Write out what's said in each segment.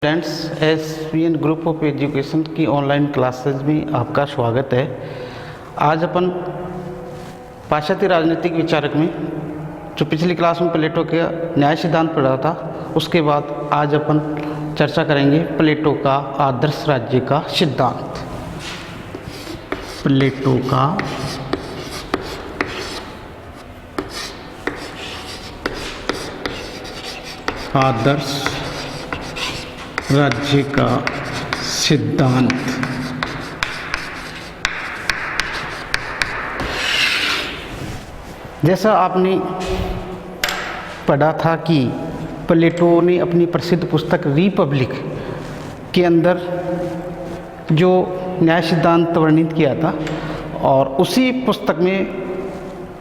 Friends, SVN group of education की online classes में आपका स्वागत है। आज अपन पाश्चात्य राजनीतिक विचारक में जो पिछली क्लास में प्लेटो का न्याय सिद्धांत पढ़ा था, उसके बाद आज अपन चर्चा करेंगे प्लेटो का आदर्श राज्य का सिद्धांत। प्लेटो का आदर्श राज्य का सिद्धांत। जैसा आपने पढ़ा था कि प्लेटो ने अपनी प्रसिद्ध पुस्तक रिपब्लिक के अंदर जो न्याय सिद्धांत वर्णित किया था, और उसी पुस्तक में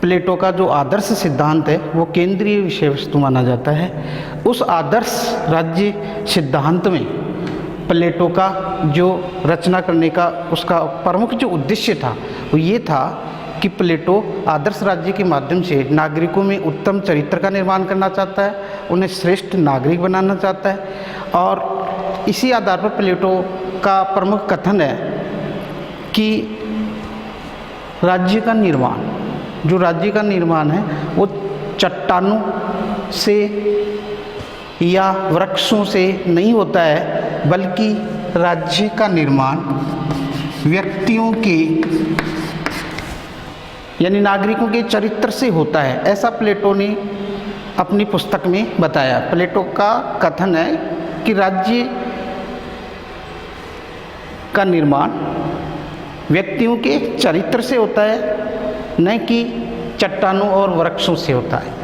प्लेटो का जो आदर्श सिद्धांत है वो केंद्रीय विषय वस्तु माना जाता है। उस आदर्श राज्य सिद्धांत में प्लेटो का जो रचना करने का उसका प्रमुख जो उद्देश्य था वो ये था कि प्लेटो आदर्श राज्य के माध्यम से नागरिकों में उत्तम चरित्र का निर्माण करना चाहता है, उन्हें श्रेष्ठ नागरिक बनाना चाहता है। और इसी आधार पर प्लेटो का प्रमुख कथन है कि राज्य का निर्माण, जो राज्य का निर्माण है वो चट्टानों से या वृक्षों से नहीं होता है, बल्कि राज्य का निर्माण व्यक्तियों के यानी नागरिकों के चरित्र से होता है। ऐसा प्लेटो ने अपनी पुस्तक में बताया। प्लेटो का कथन है कि राज्य का निर्माण व्यक्तियों के चरित्र से होता है, न कि चट्टानों और वृक्षों से होता है।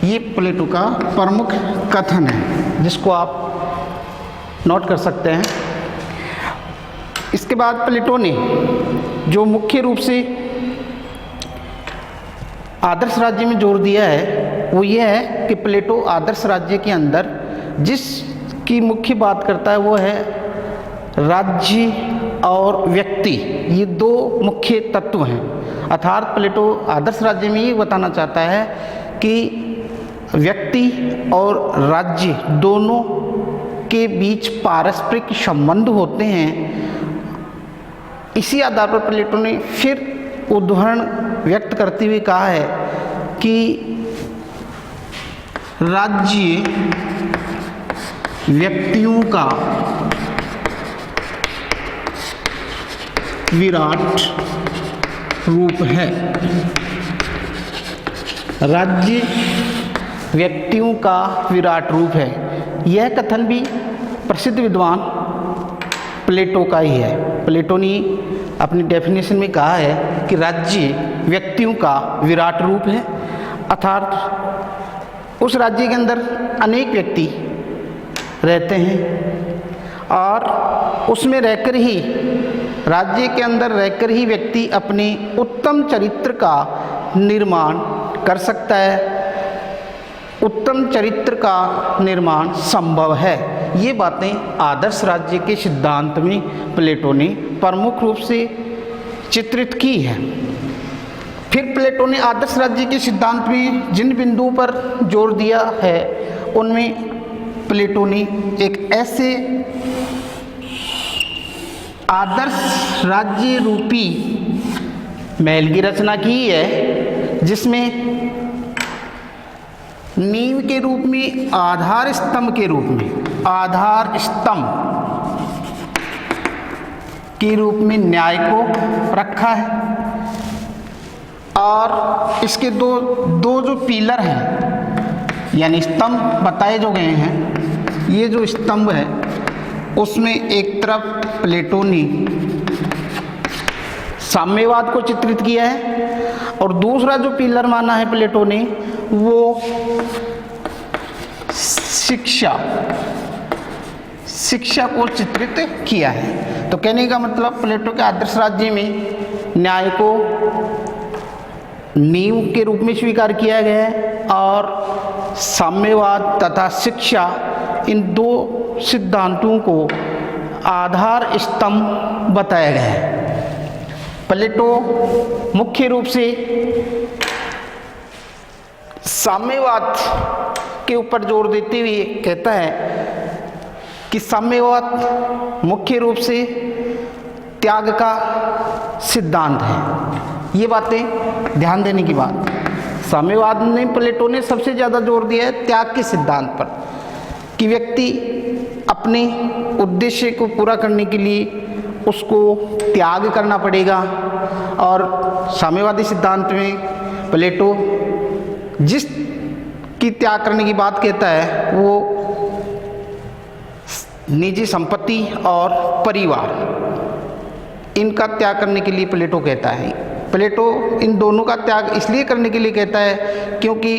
ये प्लेटो का प्रमुख कथन है, जिसको आप नोट कर सकते हैं। इसके बाद प्लेटो ने जो मुख्य रूप से आदर्श राज्य में जोर दिया है वो ये है कि प्लेटो आदर्श राज्य के अंदर जिसकी मुख्य बात करता है वो है राज्य और व्यक्ति, ये दो मुख्य तत्व हैं। अर्थात प्लेटो आदर्श राज्य में ये बताना चाहता है कि व्यक्ति और राज्य दोनों के बीच पारस्परिक संबंध होते हैं। इसी आधार पर प्लेटो ने फिर उदाहरण व्यक्त करते हुए कहा है कि राज्य व्यक्तियों का विराट रूप है। राज्य व्यक्तियों का विराट रूप है। यह कथन भी प्रसिद्ध विद्वान प्लेटो का ही है। प्लेटो ने अपनी डेफिनेशन में कहा है कि राज्य व्यक्तियों का विराट रूप है, अर्थात उस राज्य के अंदर अनेक व्यक्ति रहते हैं और उसमें रहकर ही, राज्य के अंदर रहकर ही व्यक्ति अपने उत्तम चरित्र का निर्माण कर सकता है। उत्तम चरित्र का निर्माण संभव है। ये बातें आदर्श राज्य के सिद्धांत में प्लेटो ने प्रमुख रूप से चित्रित की है। फिर प्लेटो ने आदर्श राज्य के सिद्धांत में जिन बिंदुओं पर जोर दिया है उनमें प्लेटो ने एक ऐसे आदर्श राज्य रूपी महल की रचना की है जिसमें नींव के रूप में, आधार स्तंभ के रूप में, आधार स्तंभ के रूप में न्याय को रखा है। और इसके दो जो पिलर हैं यानी स्तंभ बताए जो गए हैं, ये जो स्तंभ है उसमें एक तरफ प्लेटो ने साम्यवाद को चित्रित किया है और दूसरा जो पिलर माना है प्लेटो ने वो शिक्षा को चित्रित किया है। तो कहने का मतलब प्लेटो के आदर्श राज्य में न्याय को नींव के रूप में स्वीकार किया गया है और साम्यवाद तथा शिक्षा, इन दो सिद्धांतों को आधार स्तंभ बताया गया है। प्लेटो मुख्य रूप से साम्यवाद के ऊपर जोर देते हुए कहता है कि साम्यवाद मुख्य रूप से त्याग का सिद्धांत है। ये बातें ध्यान देने की बात। साम्यवाद में प्लेटो ने सबसे ज़्यादा जोर दिया है त्याग के सिद्धांत पर, कि व्यक्ति अपने उद्देश्य को पूरा करने के लिए उसको त्याग करना पड़ेगा। और साम्यवादी सिद्धांत में प्लेटो जिस की त्याग करने की बात कहता है वो निजी संपत्ति और परिवार, इनका त्याग करने के लिए प्लेटो कहता है। प्लेटो इन दोनों का त्याग इसलिए करने के लिए कहता है क्योंकि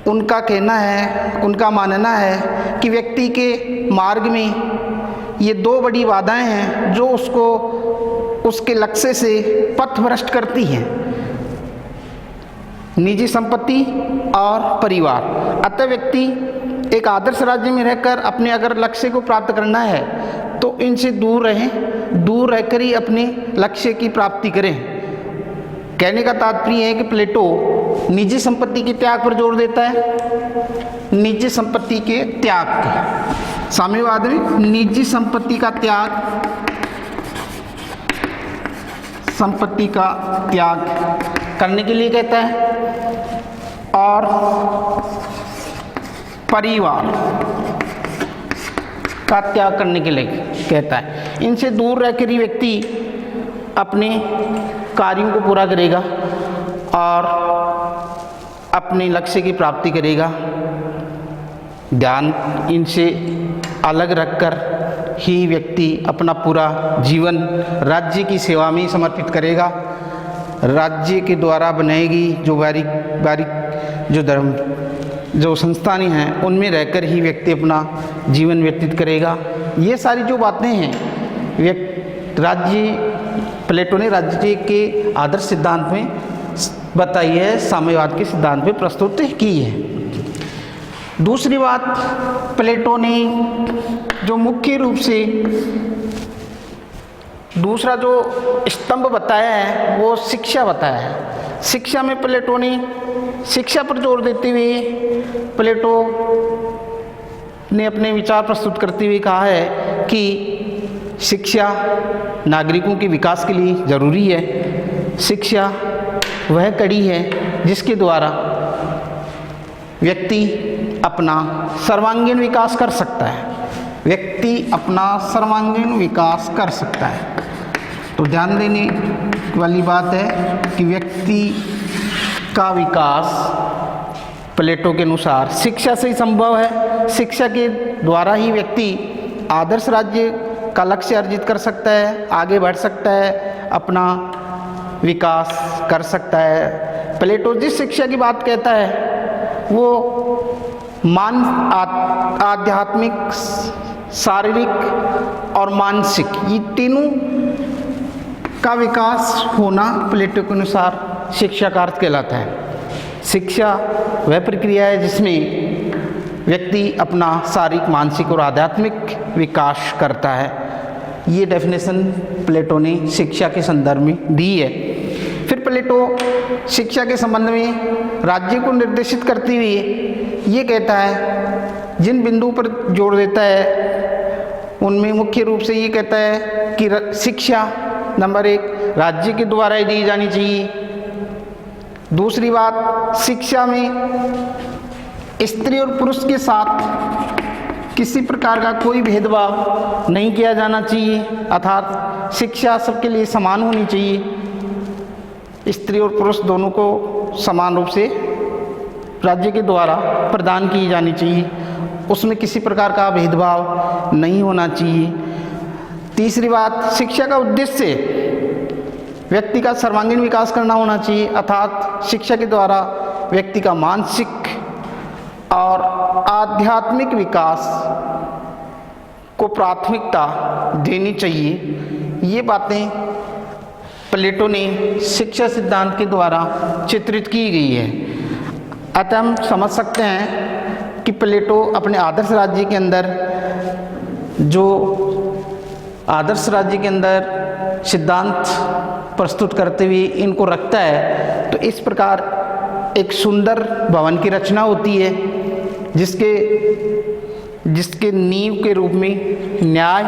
उनका कहना है, उनका मानना है कि व्यक्ति के मार्ग में ये दो बड़ी बाधाएं हैं जो उसको उसके लक्ष्य से पथभ्रष्ट करती हैं, निजी संपत्ति और परिवार। अतः व्यक्ति एक आदर्श राज्य में रहकर अपने अगर लक्ष्य को प्राप्त करना है तो इनसे दूर रहें, दूर रहकर ही अपने लक्ष्य की प्राप्ति करें। कहने का तात्पर्य है कि प्लेटो निजी संपत्ति के त्याग पर जोर देता है, निजी संपत्ति के त्याग के। साम्यवाद में निजी संपत्ति का त्याग, संपत्ति का त्याग करने के लिए कहता है और परिवार का त्याग करने के लिए कहता है। इनसे दूर रहकर ही व्यक्ति अपने कार्यों को पूरा करेगा और अपने लक्ष्य की प्राप्ति करेगा। ध्यान इनसे अलग रखकर ही व्यक्ति अपना पूरा जीवन राज्य की सेवा में समर्पित करेगा। राज्य के द्वारा बनाएगी जो बारीक जो धर्म जो संस्थानें हैं उनमें रहकर ही व्यक्ति अपना जीवन व्यतीत करेगा। ये सारी जो बातें हैं प्लेटो ने राज्य के आदर्श सिद्धांत में बताई है, साम्यवाद के सिद्धांत में प्रस्तुत की है। दूसरी बात, प्लेटो ने जो मुख्य रूप से दूसरा जो स्तंभ बताया है वो शिक्षा बताया है। शिक्षा में प्लेटो ने शिक्षा पर जोर देते हुए प्लेटो ने अपने विचार प्रस्तुत करते हुए कहा है कि शिक्षा नागरिकों के विकास के लिए ज़रूरी है। शिक्षा वह कड़ी है जिसके द्वारा व्यक्ति अपना सर्वांगीण विकास कर सकता है, व्यक्ति अपना सर्वांगीण विकास कर सकता है। तो ध्यान देने वाली बात है कि व्यक्ति का विकास प्लेटो के अनुसार शिक्षा से ही संभव है। शिक्षा के द्वारा ही व्यक्ति आदर्श राज्य का लक्ष्य अर्जित कर सकता है, आगे बढ़ सकता है, अपना विकास कर सकता है। प्लेटो जिस शिक्षा की बात कहता है वो आध्यात्मिक, शारीरिक और मानसिक, ये तीनों का विकास होना प्लेटो के अनुसार शिक्षा का अर्थ कहलाता है। शिक्षा वह प्रक्रिया है जिसमें व्यक्ति अपना शारीरिक, मानसिक और आध्यात्मिक विकास करता है। ये डेफिनेशन प्लेटो ने शिक्षा के संदर्भ में दी है। फिर प्लेटो शिक्षा के संबंध में राज्य को निर्देशित करते हुए ये कहता है, जिन बिंदु पर जोर देता है उनमें मुख्य रूप से ये कहता है कि शिक्षा नंबर 1 राज्य के द्वारा ही दी जानी चाहिए। दूसरी बात, शिक्षा में स्त्री और पुरुष के साथ किसी प्रकार का कोई भेदभाव नहीं किया जाना चाहिए, अर्थात शिक्षा सबके लिए समान होनी चाहिए। स्त्री और पुरुष दोनों को समान रूप से राज्य के द्वारा प्रदान की जानी चाहिए, उसमें किसी प्रकार का भेदभाव नहीं होना चाहिए। तीसरी बात, शिक्षा का उद्देश्य व्यक्ति का सर्वांगीण विकास करना होना चाहिए, अर्थात शिक्षा के द्वारा व्यक्ति का मानसिक और आध्यात्मिक विकास को प्राथमिकता देनी चाहिए। ये बातें प्लेटो ने शिक्षा सिद्धांत के द्वारा चित्रित की गई है। अतः हम समझ सकते हैं कि प्लेटो अपने आदर्श राज्य के अंदर जो आदर्श राज्य के अंदर सिद्धांत प्रस्तुत करते हुए इनको रखता है। तो इस प्रकार एक सुंदर भवन की रचना होती है जिसके जिसके नींव के रूप में न्याय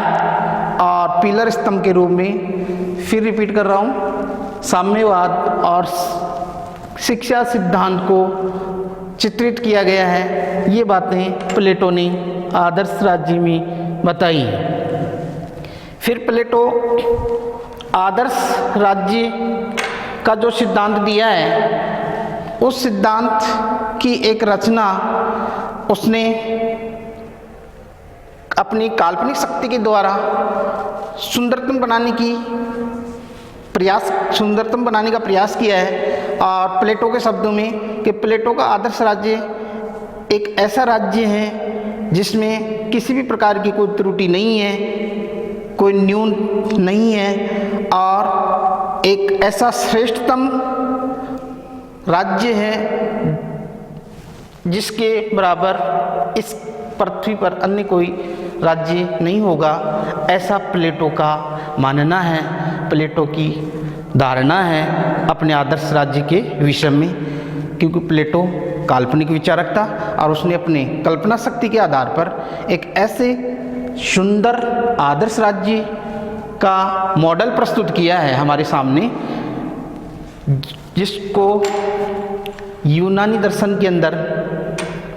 और पिलर स्तंभ के रूप में, फिर रिपीट कर रहा हूँ, साम्यवाद और शिक्षा सिद्धांत को चित्रित किया गया है। ये बातें प्लेटो ने आदर्श राज्य में बताई। फिर प्लेटो आदर्श राज्य का जो सिद्धांत दिया है, उस सिद्धांत की एक रचना उसने अपनी काल्पनिक शक्ति के द्वारा सुंदरतम बनाने का प्रयास किया है। और प्लेटो के शब्दों में कि प्लेटो का आदर्श राज्य एक ऐसा राज्य है जिसमें किसी भी प्रकार की कोई त्रुटि नहीं है, कोई न्यून नहीं है, और एक ऐसा श्रेष्ठतम राज्य है जिसके बराबर इस पृथ्वी पर अन्य कोई राज्य नहीं होगा। ऐसा प्लेटो का मानना है, प्लेटो की धारणा है अपने आदर्श राज्य के विषय में, क्योंकि प्लेटो काल्पनिक विचारक था और उसने अपने कल्पना शक्ति के आधार पर एक ऐसे सुंदर आदर्श राज्य का मॉडल प्रस्तुत किया है हमारे सामने, जिसको यूनानी दर्शन के अंदर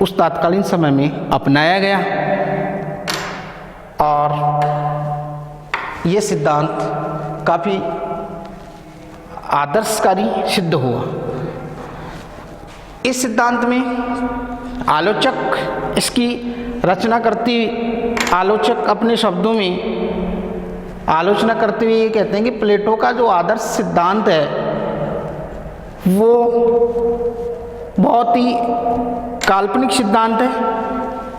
उस तात्कालीन समय में अपनाया गया और ये सिद्धांत काफ़ी आदर्शकारी सिद्ध हुआ। इस सिद्धांत में आलोचक इसकी रचना करती, आलोचक अपने शब्दों में आलोचना करते हुए ये कहते हैं कि प्लेटो का जो आदर्श सिद्धांत है वो बहुत ही काल्पनिक सिद्धांत है,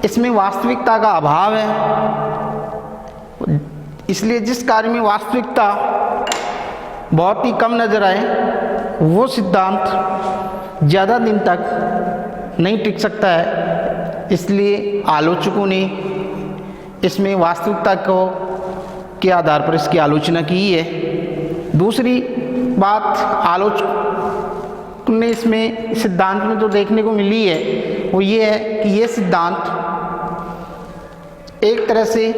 इसमें वास्तविकता का अभाव है। इसलिए जिस कार्य में वास्तविकता बहुत ही कम नजर आए वो सिद्धांत ज़्यादा दिन तक नहीं टिक सकता है। इसलिए आलोचकों ने इसमें वास्तविकता को के आधार पर इसकी आलोचना की है। दूसरी बात आलोचक ने इसमें सिद्धांत में जो देखने को मिली है वो ये है कि ये सिद्धांत एक तरह से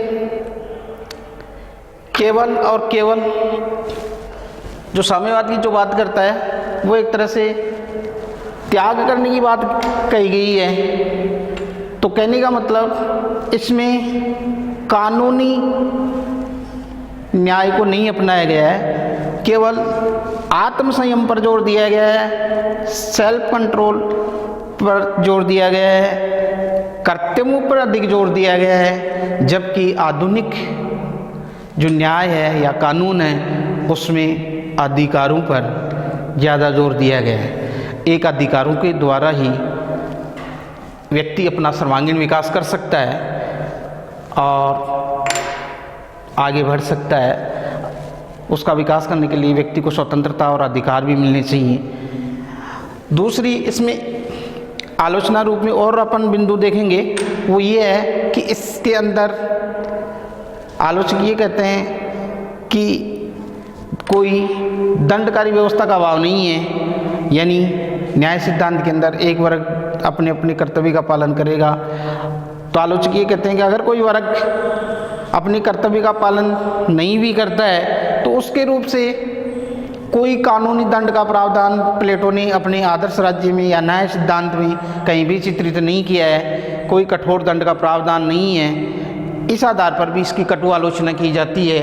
केवल और केवल जो साम्यवाद की जो बात करता है वो एक तरह से त्याग करने की बात कही गई है। तो कहने का मतलब इसमें कानूनी न्याय को नहीं अपनाया गया है, केवल आत्म संयम पर जोर दिया गया है, सेल्फ कंट्रोल पर जोर दिया गया है, कर्तव्यों पर अधिक जोर दिया गया है। जबकि आधुनिक जो न्याय है या कानून है उसमें अधिकारों पर ज़्यादा जोर दिया गया है। एक अधिकारों के द्वारा ही व्यक्ति अपना सर्वांगीण विकास कर सकता है और आगे बढ़ सकता है। उसका विकास करने के लिए व्यक्ति को स्वतंत्रता और अधिकार भी मिलने चाहिए। दूसरी इसमें आलोचना रूप में और अपन बिंदु देखेंगे वो ये है कि इसके अंदर आलोचक ये कहते हैं कि कोई दंडकारी व्यवस्था का अभाव नहीं है, यानी न्याय सिद्धांत के अंदर एक वर्ग अपने अपने कर्तव्य का पालन करेगा। तो आलोचक ये कहते हैं कि अगर कोई वर्ग अपने कर्तव्य का पालन नहीं भी करता है तो उसके रूप से कोई कानूनी दंड का प्रावधान प्लेटो ने अपने आदर्श राज्य में या न्याय सिद्धांत में कहीं भी चित्रित नहीं किया है। कोई कठोर दंड का प्रावधान नहीं है। इस आधार पर भी इसकी कटु आलोचना की जाती है।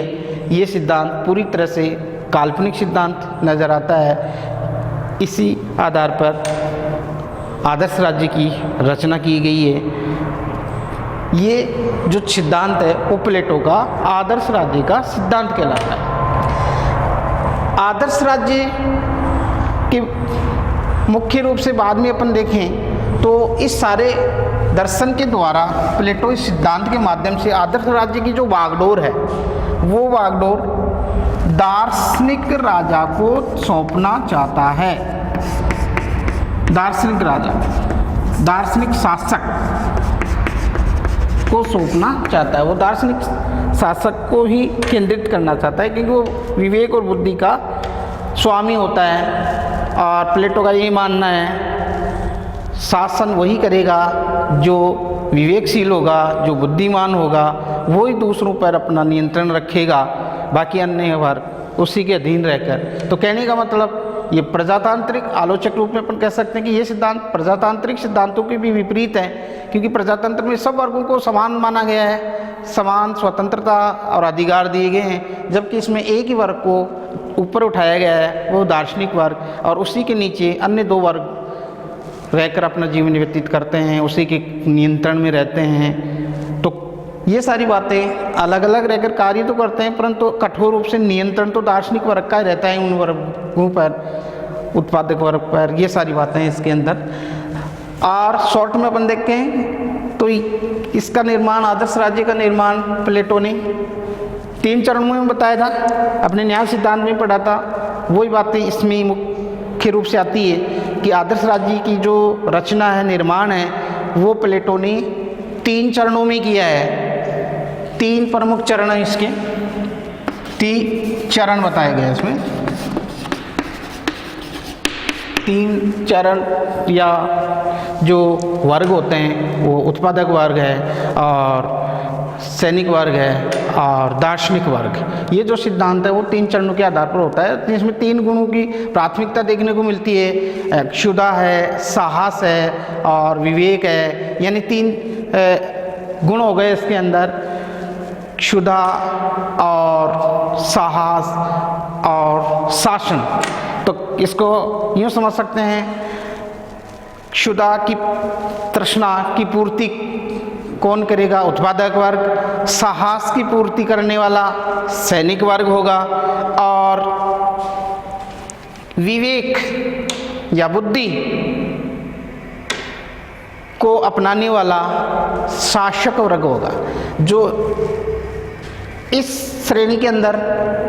ये सिद्धांत पूरी तरह से काल्पनिक सिद्धांत नज़र आता है। इसी आधार पर आदर्श राज्य की रचना की गई है। ये जो सिद्धांत है वो प्लेटो का आदर्श राज्य का सिद्धांत कहलाता है। आदर्श राज्य के मुख्य रूप से बाद में अपन देखें तो इस सारे दर्शन के द्वारा प्लेटो इस सिद्धांत के माध्यम से आदर्श राज्य की जो बागडोर है वो बागडोर दार्शनिक राजा को सौंपना चाहता है। दार्शनिक राजा, दार्शनिक शासक को सौंपना चाहता है। वो दार्शनिक शासक को ही केंद्रित करना चाहता है क्योंकि वो विवेक और बुद्धि का स्वामी होता है। और प्लेटो का ये मानना है शासन वही करेगा जो विवेकशील होगा, जो बुद्धिमान होगा, वो ही दूसरों पर अपना नियंत्रण रखेगा, बाकी अन्य वर्ग उसी के अधीन रहकर। तो कहने का मतलब ये प्रजातांत्रिक आलोचक रूप में अपन कह सकते हैं कि ये सिद्धांत प्रजातांत्रिक सिद्धांतों के भी विपरीत हैं, क्योंकि प्रजातंत्र में सब वर्गों को समान माना गया है, समान स्वतंत्रता और अधिकार दिए गए हैं, जबकि इसमें एक ही वर्ग को ऊपर उठाया गया है, वो दार्शनिक वर्ग, और उसी के नीचे अन्य दो वर्ग रहकर अपना जीवन व्यतीत करते हैं, उसी के नियंत्रण में रहते हैं। तो ये सारी बातें अलग अलग रहकर कार्य तो करते हैं, परंतु कठोर रूप से नियंत्रण तो दार्शनिक वर्ग का ही रहता है उन वर्गों पर, उत्पादक वर्ग पर। ये सारी बातें हैं इसके अंदर। और शॉर्ट में अपन देखते हैं तो इसका निर्माण, आदर्श राज्य का निर्माण प्लेटो ने 3 चरणों में बताया था, अपने न्याय सिद्धांत में पढ़ा था। वही बातें इसमें मुख्य रूप से आती है कि आदर्श राज्य की जो रचना है, निर्माण है, वो प्लेटो ने 3 चरणों में किया है। 3 प्रमुख चरण हैं इसके, 3 चरण बताए गए इसमें। 3 चरण या जो वर्ग होते हैं वो उत्पादक वर्ग है और सैनिक वर्ग है और दार्शनिक वर्ग। ये जो सिद्धांत है वो 3 चरणों के आधार पर होता है। इसमें 3 गुणों की प्राथमिकता देखने को मिलती है, क्षुधा है, साहस है और विवेक है। यानी 3 गुण हो गए इसके अंदर, क्षुधा और साहस और शासन। तो इसको यूँ समझ सकते हैं, क्षुधा की तृष्णा की पूर्ति कौन करेगा? उत्पादक वर्ग। साहस की पूर्ति करने वाला सैनिक वर्ग होगा और विवेक या बुद्धि को अपनाने वाला शासक वर्ग होगा, जो इस श्रेणी के अंदर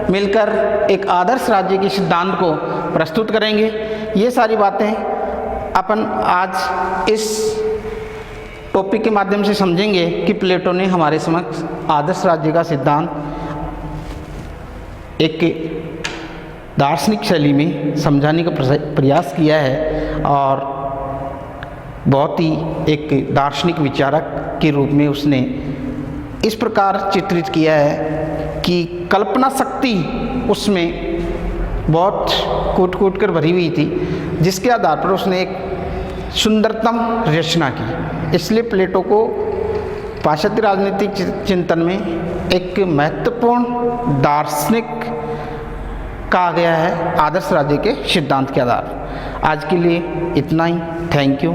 मिलकर एक आदर्श राज्य के सिद्धांत को प्रस्तुत करेंगे। ये सारी बातें अपन आज इस टॉपिक के माध्यम से समझेंगे कि प्लेटो ने हमारे समक्ष आदर्श राज्य का सिद्धांत एक दार्शनिक शैली में समझाने का प्रयास किया है और बहुत ही एक दार्शनिक विचारक के रूप में उसने इस प्रकार चित्रित किया है कि कल्पना शक्ति उसमें बहुत कूट कूट कर भरी हुई थी, जिसके आधार पर उसने एक सुंदरतम रचना की। इसलिए प्लेटो को पाश्चात्य राजनीतिक चिंतन में एक महत्वपूर्ण दार्शनिक कहा गया है आदर्श राज्य के सिद्धांत के आधार। आज के लिए इतना ही। Thank you.